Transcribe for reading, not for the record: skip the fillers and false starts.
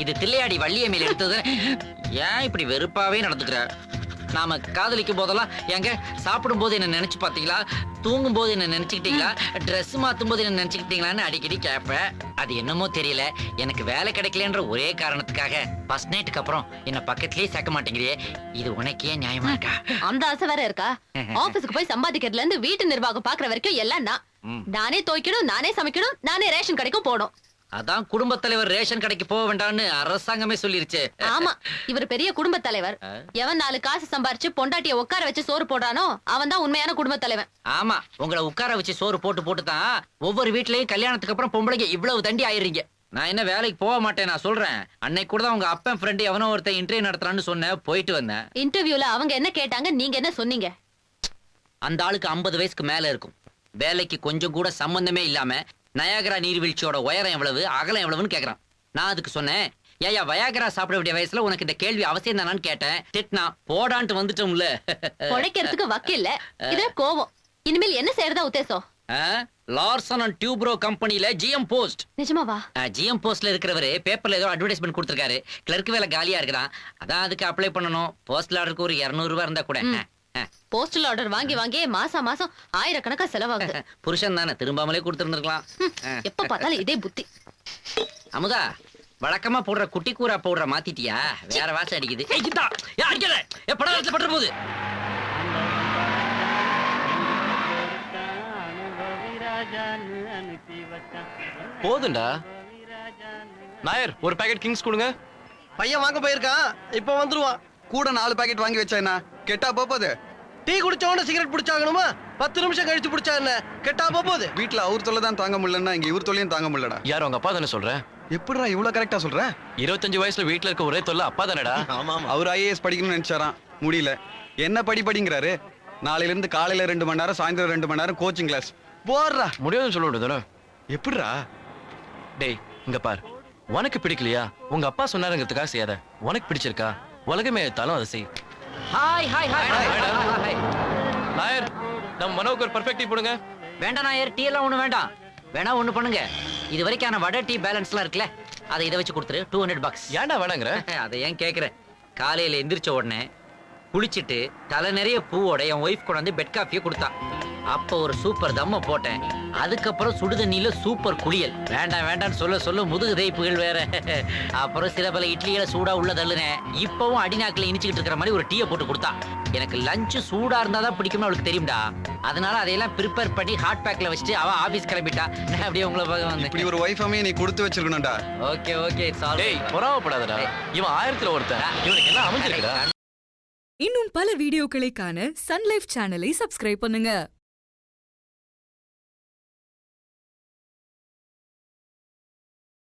இது தில்லையாடி வள்ளியம்மையில் எடுத்தது. ஏன் இப்படி வெறுப்பாவே நடந்துக்கிற? நாம காதலிக்கும் போதெல்லாம் எங்க சாப்பிடும் போது என்ன நினைச்சு பாத்தீங்களா, தூங்கும் போது என்ன நினைச்சுக்கிட்டீங்களா, ட்ரெஸ் மாத்தும் போது என்ன நினைச்சுக்கிட்டீங்களான்னு அடிக்கடி கேட்பேன். அது என்னமோ தெரியல, எனக்கு வேலை கிடைக்கலன்ற ஒரே காரணத்துக்காக ஃபர்ஸ்ட் நைட்டுக்கு அப்புறம் என்ன பக்கத்திலேயே சேர்க்க மாட்டேங்கிறியே. இது உனக்கே நியாயமா இருக்கா? அந்த ஆசை வேற இருக்கா? ஆபீஸ்க்கு போய் சம்பாதிக்கிறதுல இருந்து வீட்டு நிர்வாகம் பாக்குற வரைக்கும் எல்லாம் நானே துவைக்கணும், நானே சமைக்கணும், நானே ரேஷன் கடைக்கும் போகணும். அதான் குடும்ப தலைவர் ரேஷன் கடைக்கு போக வேண்டாம்னு அரசாங்கமே சொல்லிருச்சு. ஆமா, இவர் பெரிய குடும்ப தலைவர். எவன் 4 காசு சம்பாரிச்சு பொண்டாட்டிய உட்கார வச்சு சோறு போடுறானோ அவன் தான் உண்மையான குடும்ப தலைவன். ஆமா, உங்களை உட்கார வச்சு சோறு போட்டு தான் ஒவ்வொரு வீட்லயும் கல்யாணத்துக்கு அப்புறம் பொம்பளைங்க இவ்வளவு தண்டி ஆயிடுறீங்க. நான் என்ன வேலைக்கு போக மாட்டேன், நான் சொல்றேன். அன்னைக்கு கூட தான் உங்க அப்பன் ஃப்ரெண்டு எவனோ ஒருத்தன் இன்டர்வியூ நடத்துறான்னு சொன்ன, போயிட்டு வந்தேன். இன்டர்வியூல அவங்க என்ன கேட்டாங்க, நீங்க என்ன சொன்னீங்க? அந்த ஆளுக்கு 50 வயசுக்கு மேல இருக்கும். வேலைக்கு கொஞ்சம் கூட சம்பந்தமே இல்லாம நயாகரா நீர்வீழ்ச்சியோட உயரம் எவ்வளவு, அகலம் எவ்வளவுன்னு கேக்குறான். நான் அதுக்கு சொன்னேன், ஏயா வயாகரா சாப்பிட வேண்டிய வயசுல உனக்கு இந்த கேள்வி அவசியம் தானான்னு கேட்டேன். திட்னா போடான்ட்டு வந்துட்டோம்ல. உடைக்கிறதுக்கு வக்கில்ல, இது கோவம். இனிமேல் என்ன செய்யறதா உத்தேசம்? லார்சன் அண்ட் டியூப்ரோ கம்பெனில ஜிஎம் போஸ்ட். நிஜமாவா? ஜிஎம் போஸ்ட்ல இருக்கிறவரு பேப்பர்ல ஏதோ அட்வர்டைஸ்மெண்ட் கொடுத்திருக்காரு. கிளர்க் வேலை காலியா இருக்குதான், அதான் அதுக்கு அப்ளை பண்ணணும். போஸ்டல் ஆர்டருக்கு ஒரு 200 ரூபாய் இருந்தா கூட. போஸ்டல் ஆர்டர் வாங்கி வாங்கி மாசம் ஆயிரக்கணக்கா செலவாகுது. புருஷன் தானே, திரும்பாமலே கொடுத்திருந்திருக்கலாம். எப்ப பார்த்தாலும் இதே புத்தி. அமுதா, வழக்கமா போடுற குட்டி கூரா போடுற மாத்திட்டியா? வேற வாசம் அடிக்குது. போகுது. போதுண்டா. நாயர், ஒரு பாக்கெட் கிங்ஸ் கொடுங்க. பையன் வாங்க போயிருக்கான், இப்ப வந்துருவான். கூட 4 பாக்கெட் வாங்கி வச்சா என்ன கெட்டா போகுது? Tea குடிச்சவன cigarette பிடிச்சாகணுமா? 10 நிமிஷம் கழிச்சு பிடிச்சா என்ன கெட்டா போகுது? வீட்டுல அவர் தொல்லை தான் தாங்க முடியலன்னா இங்க இவர் தொல்லையும் தாங்க முடியலடா. யார் உங்க அப்பா தானே சொல்ற? எப்படிடா இவ்வளவு கரெக்டா சொல்ற? 25 வயசுல வீட்டுல இருக்க ஒரே தொல்லை அப்பா தானேடா. அவர் ஐஏஎஸ் படிக்கணும்னு நினைச்சாராம், முடியல. என்ன படிங்கிறாரு. நாளையில இருந்து காலையில 2 மணி நேரம், சாயந்தரம் 2 மணி நேரம் கோச்சிங் கிளாஸ். போடுறா. முடியாதுன்னு சொல்ல வேண்டியதானே? எப்படிடா? டேய் இங்க பார், உனக்கு பிடிக்கலையா உங்க அப்பா சொன்னாருங்கிறதுக்காக செய்யாத. உனக்கு பிடிச்சிருக்கா உலகமே எடுத்தாலும் அதை செய். Hi hi hi hi. Nair, நம்ம மனோக்கு ஒரு பர்ஃபெக்ட் டீ போடுங்க. வேண்டாம் நாயர், டீ எல்லாம் ஒண்ணு வேண்டாம். வேணா ஒண்ணு பண்ணுங்க, இது வரைக்கான வடை டீ பேலன்ஸ்லாம் இருக்குல்ல, அதை இதை வச்சு கொடுத்துரு. $200. ஏன்டா வேணாங்கிற? அதை ஏன் கேக்குறேன்? காலையில எந்திரிச்ச உடனே குளிச்சுட்டு தலை நிறைய பூவோட என் ஒய்ஃப் கொண்டாந்து பெட் காஃபியை கொடுத்தா. அப்ப ஒரு சூப்பர் தம்ம போட்டேன். அதுக்கப்புறம் சுடுதண்ணில சூப்பர் குளியல். வேண்டாம் வேண்டாம்னு சொல்ல முதுகு தேய்ப்புகள் வேற. அப்புறம் சில பல இட்லிகளை சூடா உள்ள தள்ளுனேன். இப்பவும் அடிநாக்கில இனிச்சுக்கிட்டு இருக்கிற மாதிரி ஒரு டீயை போட்டு கொடுத்தா. எனக்கு லஞ்சு சூடா இருந்தாதான் பிடிக்கும்னு அவளுக்கு தெரியும்டா. அதனால அதையெல்லாம் ப்ரிப்பேர் பண்ணி ஹாட் பேக்ல வச்சுட்டு அவ ஆபீஸ் கிளம்பிட்டா. நான் அப்படியே உங்களை பார்க்க வந்தேன். இப்படி ஒரு வைஃபாமே நீ கொடுத்து வச்சிருக்கணும்டா. ஓகே ஓகே, டேய் பொறாமப்படாதடா, இவன் 1000ல ஒருத்தன். இவனுக்கு எல்லாம் அமைஞ்சிருக்குடா. இன்னும் பல வீடியோக்களை காண சன் லைஃப் சேனலை சப்ஸ்கிரைப் பண்ணுங்க.